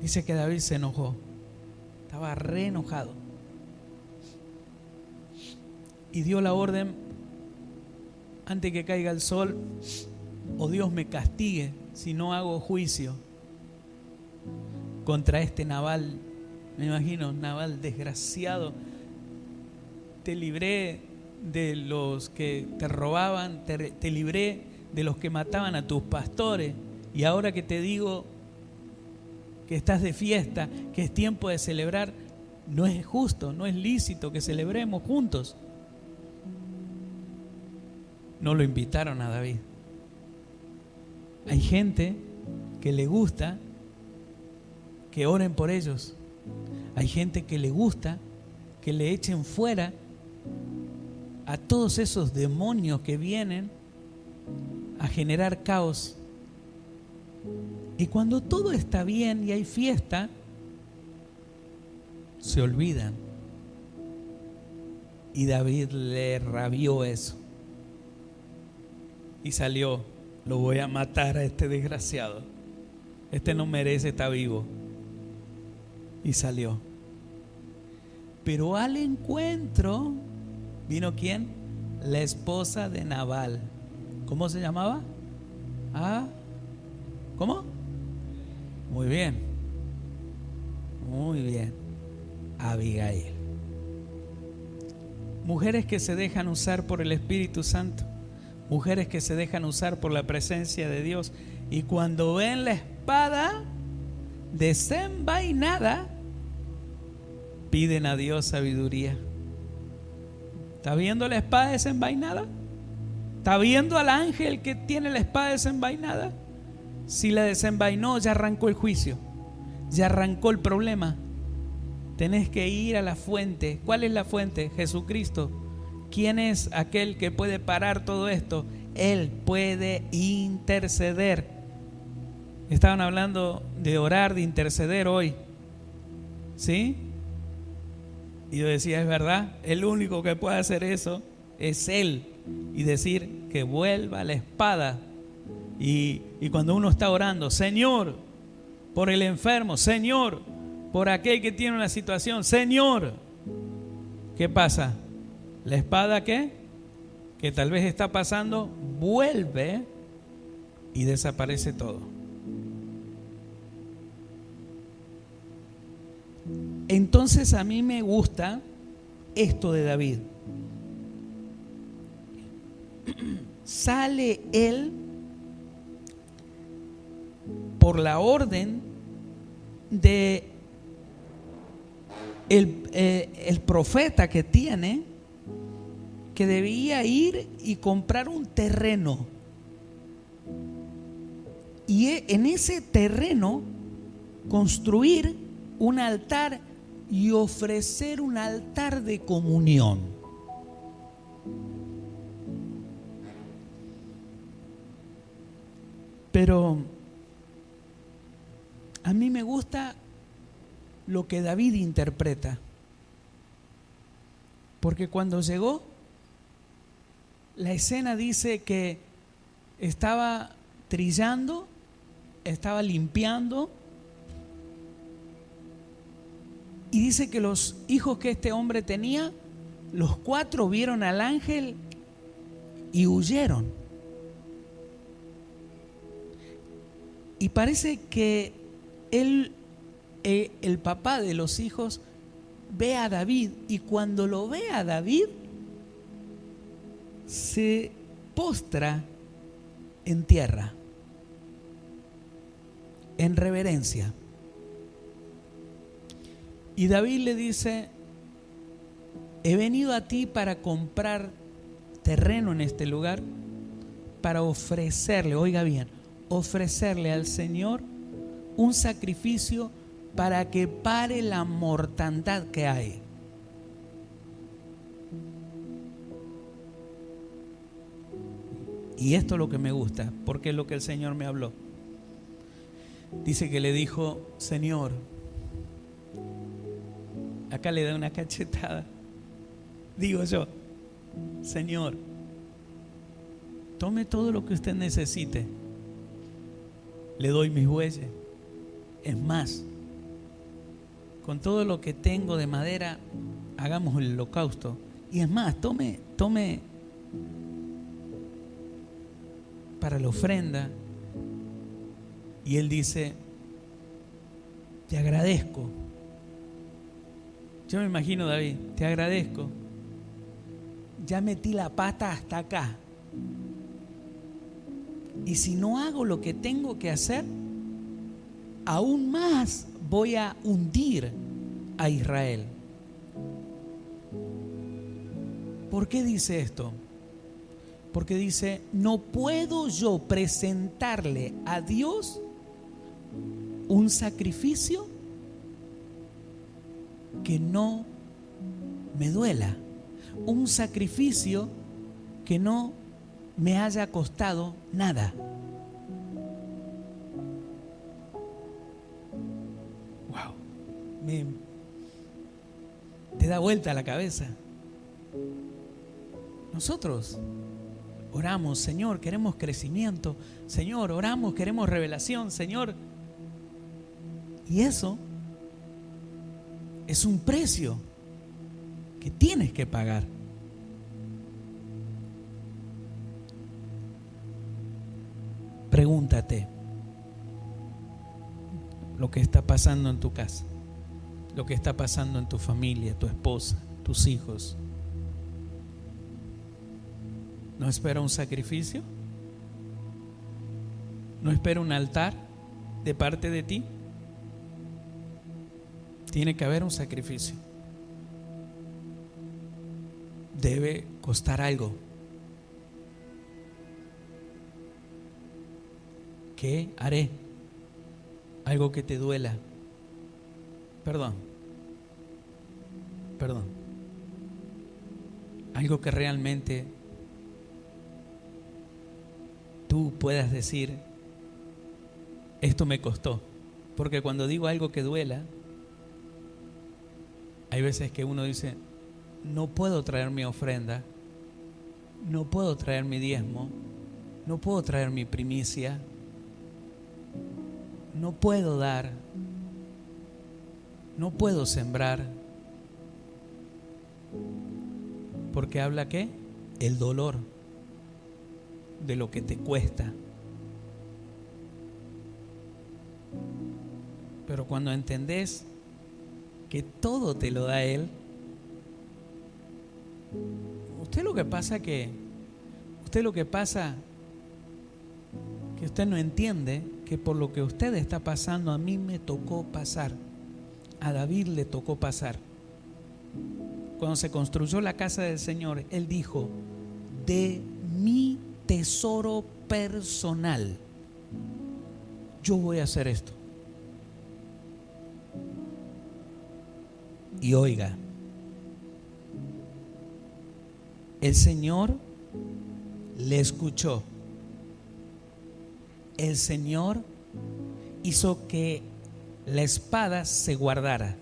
Dice que David se enojó, estaba re enojado y dio la orden: antes que caiga el sol, o Dios me castigue si no hago juicio contra este Nabal. Me imagino, Nabal desgraciado, te libré de los que te robaban, te libré de los que mataban a tus pastores, y ahora que te digo que estás de fiesta, que es tiempo de celebrar, no es justo, no es lícito que celebremos juntos. No lo invitaron a David. Hay gente que le gusta que oren por ellos. Hay gente que le gusta que le echen fuera a todos esos demonios que vienen a generar caos. Y cuando todo está bien y hay fiesta, se olvidan. Y David le rabió eso. Y salió: lo voy a matar a este desgraciado. Este no merece estar vivo. Y salió. Pero al encuentro vino ¿quién? La esposa de Nabal. ¿Cómo se llamaba? ¿Cómo? Muy bien. Muy bien. Abigail. Mujeres que se dejan usar por el Espíritu Santo. Mujeres que se dejan usar por la presencia de Dios. Y cuando ven la espada desenvainada, piden a Dios sabiduría. ¿Está viendo la espada desenvainada? ¿Está viendo al ángel que tiene la espada desenvainada? Si la desenvainó, ya arrancó el juicio, ya arrancó el problema. Tenés que ir a la fuente. ¿Cuál es la fuente? Jesucristo. ¿Quién es aquel que puede parar todo esto? Él puede interceder. Estaban hablando de orar, de interceder hoy, ¿sí? Y yo decía, es verdad, el único que puede hacer eso es Él. Y decir que vuelva la espada. Y cuando uno está orando, Señor, por el enfermo, Señor, por aquel que tiene una situación, Señor, ¿qué pasa? La espada que tal vez está pasando, vuelve y desaparece todo. Entonces a mí me gusta esto de David. Sale él por la orden de el profeta que tiene, que debía ir y comprar un terreno, y en ese terreno construir un altar y ofrecer un altar de comunión. Pero a mí me gusta lo que David interpreta, porque cuando llegó, la escena dice que estaba trillando, estaba limpiando, y dice que los hijos que este hombre tenía, los 4 vieron al ángel y huyeron. Y parece que él, el papá de los hijos, ve a David y cuando lo ve a David se postra en tierra, en reverencia. Y David le dice: he venido a ti para comprar terreno en este lugar, para ofrecerle, oiga bien, ofrecerle al Señor un sacrificio para que pare la mortandad que hay. Y esto es lo que me gusta, porque es lo que el Señor me habló. Dice que le dijo: Señor, acá le da una cachetada. Digo yo: Señor, tome todo lo que usted necesite. Le doy mis bueyes. Es más, con todo lo que tengo de madera, hagamos el holocausto. Y es más, tome para la ofrenda. Y él dice: te agradezco. Yo me imagino, David: te agradezco. Ya metí la pata hasta acá. Y si no hago lo que tengo que hacer, aún más voy a hundir a Israel. ¿Por qué dice esto? Porque dice: no puedo yo presentarle a Dios un sacrificio que no me duela, un sacrificio que no me haya costado nada. Wow, te da vuelta la cabeza. Nosotros oramos: Señor, queremos crecimiento. Señor, oramos, queremos revelación. Señor, y eso es un precio que tienes que pagar. Pregúntate lo que está pasando en tu casa, lo que está pasando en tu familia, tu esposa, tus hijos. ¿No espera un sacrificio? ¿No espera un altar de parte de ti? Tiene que haber un sacrificio. Debe costar algo. ¿Qué haré? Algo que te duela. Perdón. Algo que realmente tú puedas decir: esto me costó. Porque cuando digo algo que duela, hay veces que uno dice: no puedo traer mi ofrenda, no puedo traer mi diezmo, no puedo traer mi primicia, no puedo dar, no puedo sembrar. Porque habla ¿qué? El dolor de lo que te cuesta. Pero cuando entendés que todo te lo da Él, usted lo que pasa que usted no entiende que por lo que usted está pasando, a mí me tocó pasar, a David le tocó pasar. Cuando se construyó la casa del Señor, él dijo: de mi tesoro personal yo voy a hacer esto. Y oiga, el Señor le escuchó. El Señor hizo que la espada se guardara.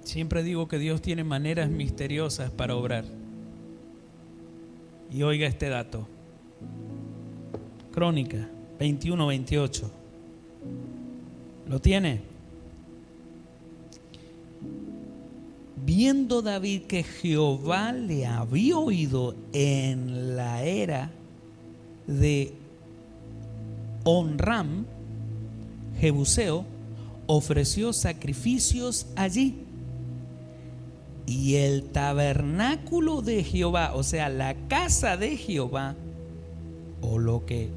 Siempre digo que Dios tiene maneras misteriosas para obrar. Y oiga este dato. Crónica 21:28. ¿Lo tiene? Viendo David que Jehová le había oído en la era de Onram, Jebuseo, ofreció sacrificios allí. Y el tabernáculo de Jehová, o sea, la casa de Jehová, o lo que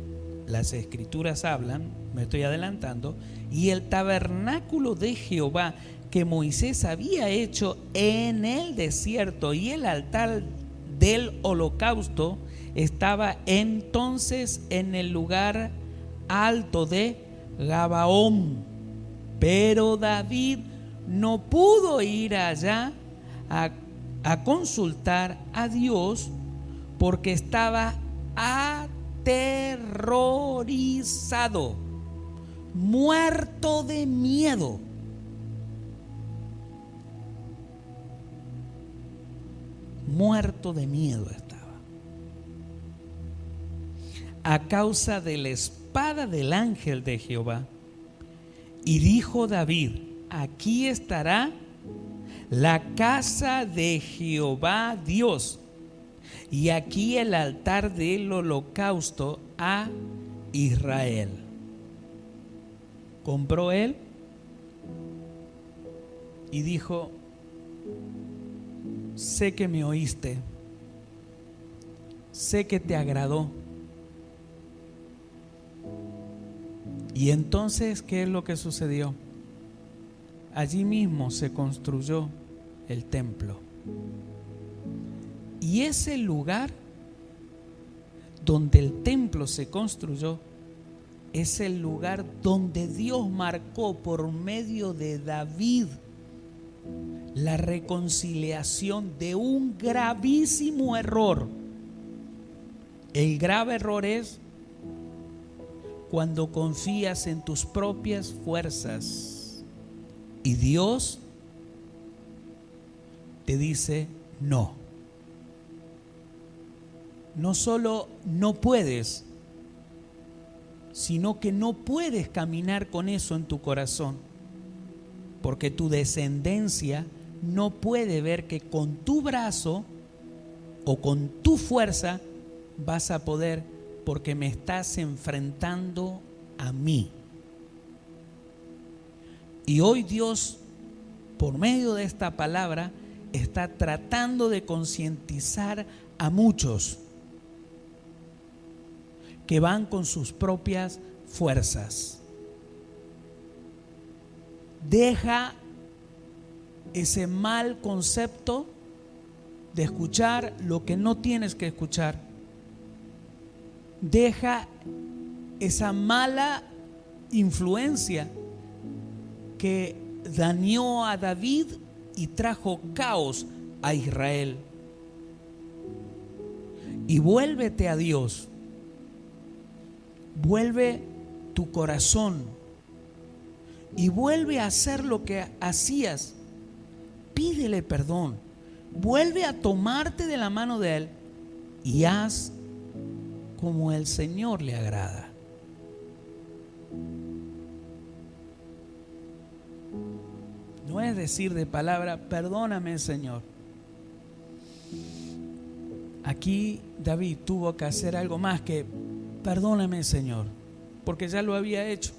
las escrituras hablan, me estoy adelantando, y el tabernáculo de Jehová que Moisés había hecho en el desierto y el altar del holocausto estaba entonces en el lugar alto de Gabaón. Pero David no pudo ir allá a consultar a Dios porque estaba aterrorizado, muerto de miedo. Muerto de miedo estaba, a causa de la espada del ángel de Jehová. Y dijo David: aquí estará la casa de Jehová Dios, y aquí el altar del holocausto a Israel. Compró él y dijo: sé que me oíste, sé que te agradó. Y entonces, ¿qué es lo que sucedió? Allí mismo se construyó el templo. Y ese lugar donde el templo se construyó es el lugar donde Dios marcó por medio de David la reconciliación de un gravísimo error. El grave error es cuando confías en tus propias fuerzas y Dios te dice no. No solo no puedes, sino que no puedes caminar con eso en tu corazón, porque tu descendencia no puede ver que con tu brazo o con tu fuerza vas a poder, porque me estás enfrentando a mí. Y hoy Dios, por medio de esta palabra, está tratando de concientizar a muchos que van con sus propias fuerzas. Deja ese mal concepto de escuchar lo que no tienes que escuchar. Deja esa mala influencia que dañó a David y trajo caos a Israel. Y vuélvete a Dios. Vuelve tu corazón y vuelve a hacer lo que hacías. Pídele perdón. Vuelve a tomarte de la mano de Él y haz como el Señor le agrada. No es decir de palabra, perdóname, Señor. Aquí David tuvo que hacer algo más que perdóname, Señor, porque ya lo había hecho.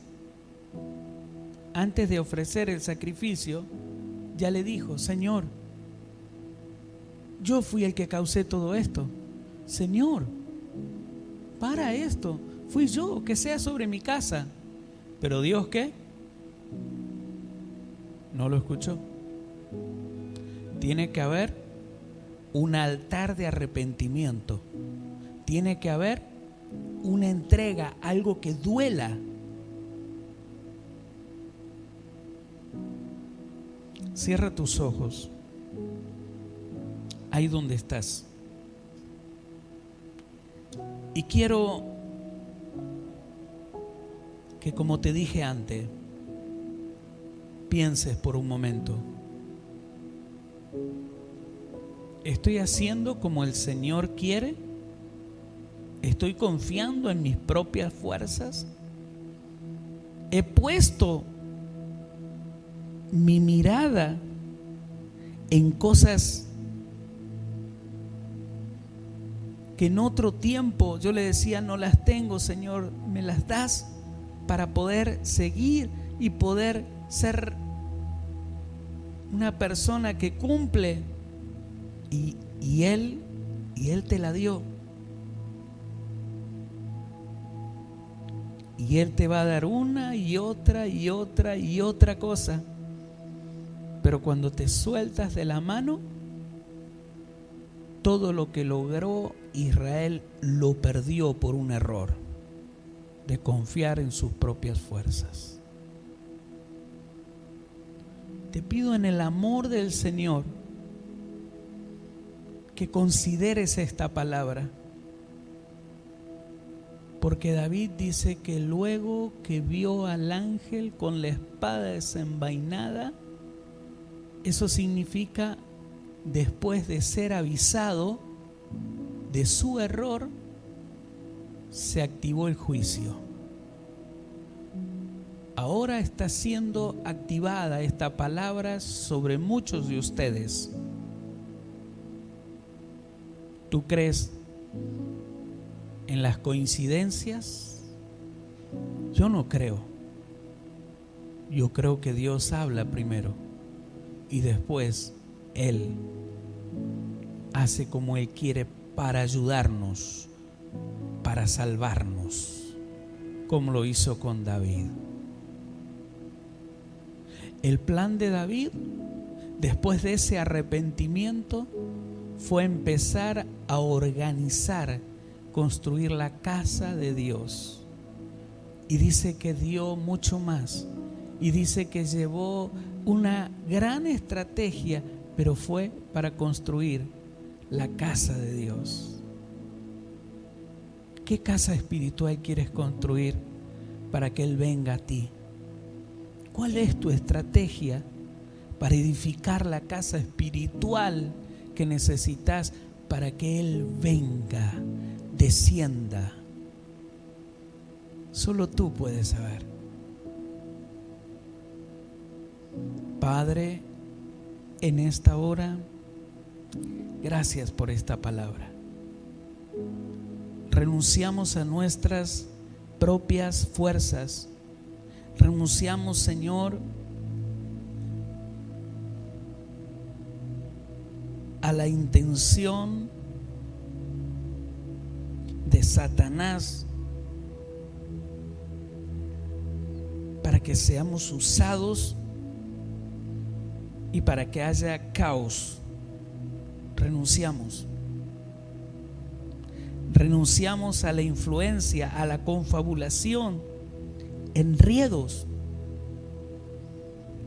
Antes de ofrecer el sacrificio, ya le dijo: Señor, yo fui el que causé todo esto. Señor, para esto, fui yo, que sea sobre mi casa. Pero Dios, ¿qué? No lo escuchó. Tiene que haber un altar de arrepentimiento. Tiene que haber una entrega, algo que duela. Cierra tus ojos, ahí donde estás. Y quiero que, como te dije antes, pienses por un momento: ¿estoy haciendo como el Señor quiere? ¿Estoy confiando en mis propias fuerzas? ¿He puesto mi mirada en cosas que en otro tiempo yo le decía: no las tengo, Señor, me las das para poder seguir y poder ser una persona que cumple. Y Él te la dio. Y Él te va a dar una y otra y otra y otra cosa. Pero cuando te sueltas de la mano, todo lo que logró Israel lo perdió por un error de confiar en sus propias fuerzas. Te pido en el amor del Señor que consideres esta palabra, porque David dice que luego que vio al ángel con la espada desenvainada, eso significa después de ser avisado de su error, se activó el juicio. Ahora está siendo activada esta palabra sobre muchos de ustedes. ¿Tú crees en las coincidencias? Yo no creo. Yo creo que Dios habla primero y después Él hace como Él quiere para ayudarnos, para salvarnos, como lo hizo con David. El plan de David, después de ese arrepentimiento, fue empezar a organizar, construir la casa de Dios. Y dice que dio mucho más. Y dice que llevó una gran estrategia, pero fue para construir la casa de Dios. ¿Qué casa espiritual quieres construir para que Él venga a ti? ¿Cuál es tu estrategia para edificar la casa espiritual que necesitas para que Él venga, descienda? Solo tú puedes saber. Padre, en esta hora, gracias por esta palabra. Renunciamos a nuestras propias fuerzas. Renunciamos, Señor, a la intención de Satanás para que seamos usados y para que haya caos. Renunciamos a la influencia, a la confabulación, enredos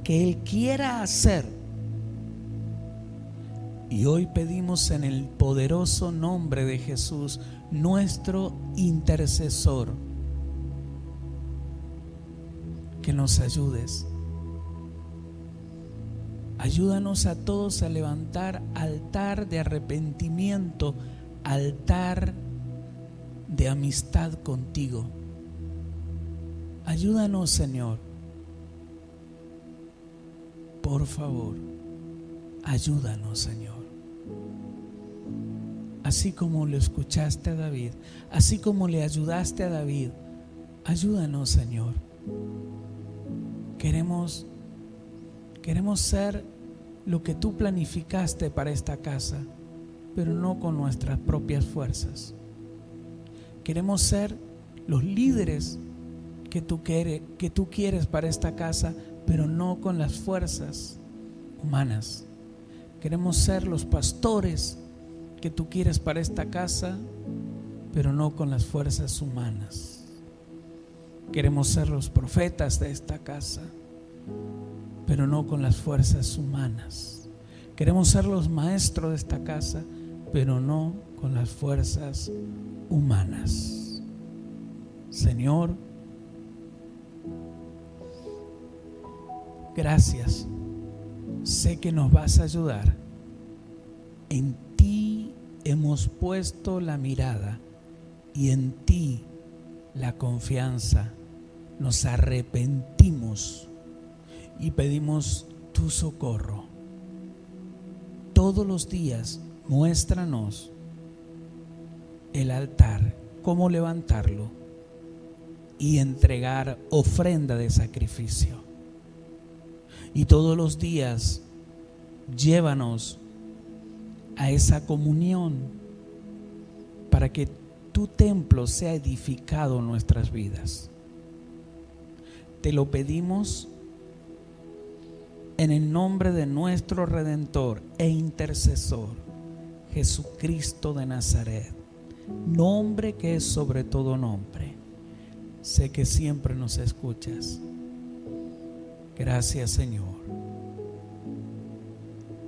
que Él quiera hacer. Y hoy pedimos en el poderoso nombre de Jesús, nuestro intercesor, que nos ayudes. Ayúdanos a todos a levantar altar de arrepentimiento, altar de amistad contigo. Ayúdanos, Señor. Por favor, ayúdanos, Señor. Así como lo escuchaste a David, así como le ayudaste a David, ayúdanos, Señor. Queremos ser lo que tú planificaste para esta casa, pero no con nuestras propias fuerzas. Queremos ser los líderes que tú quieres para esta casa, pero no con las fuerzas humanas. Queremos ser los pastores que tú quieres para esta casa, pero no con las fuerzas humanas. Queremos ser los profetas de esta casa, pero no con las fuerzas humanas. Queremos ser los maestros de esta casa, pero no con las fuerzas humanas. Señor, gracias. Sé que nos vas a ayudar. En ti hemos puesto la mirada y en ti la confianza. Nos arrepentimos y pedimos tu socorro. Todos los días muéstranos el altar, cómo levantarlo, y entregar ofrenda de sacrificio. Y todos los días llévanos a esa comunión para que tu templo sea edificado en nuestras vidas. Te lo pedimos en el nombre de nuestro Redentor e Intercesor, Jesucristo de Nazaret, nombre que es sobre todo nombre. Sé que siempre nos escuchas. Gracias, Señor.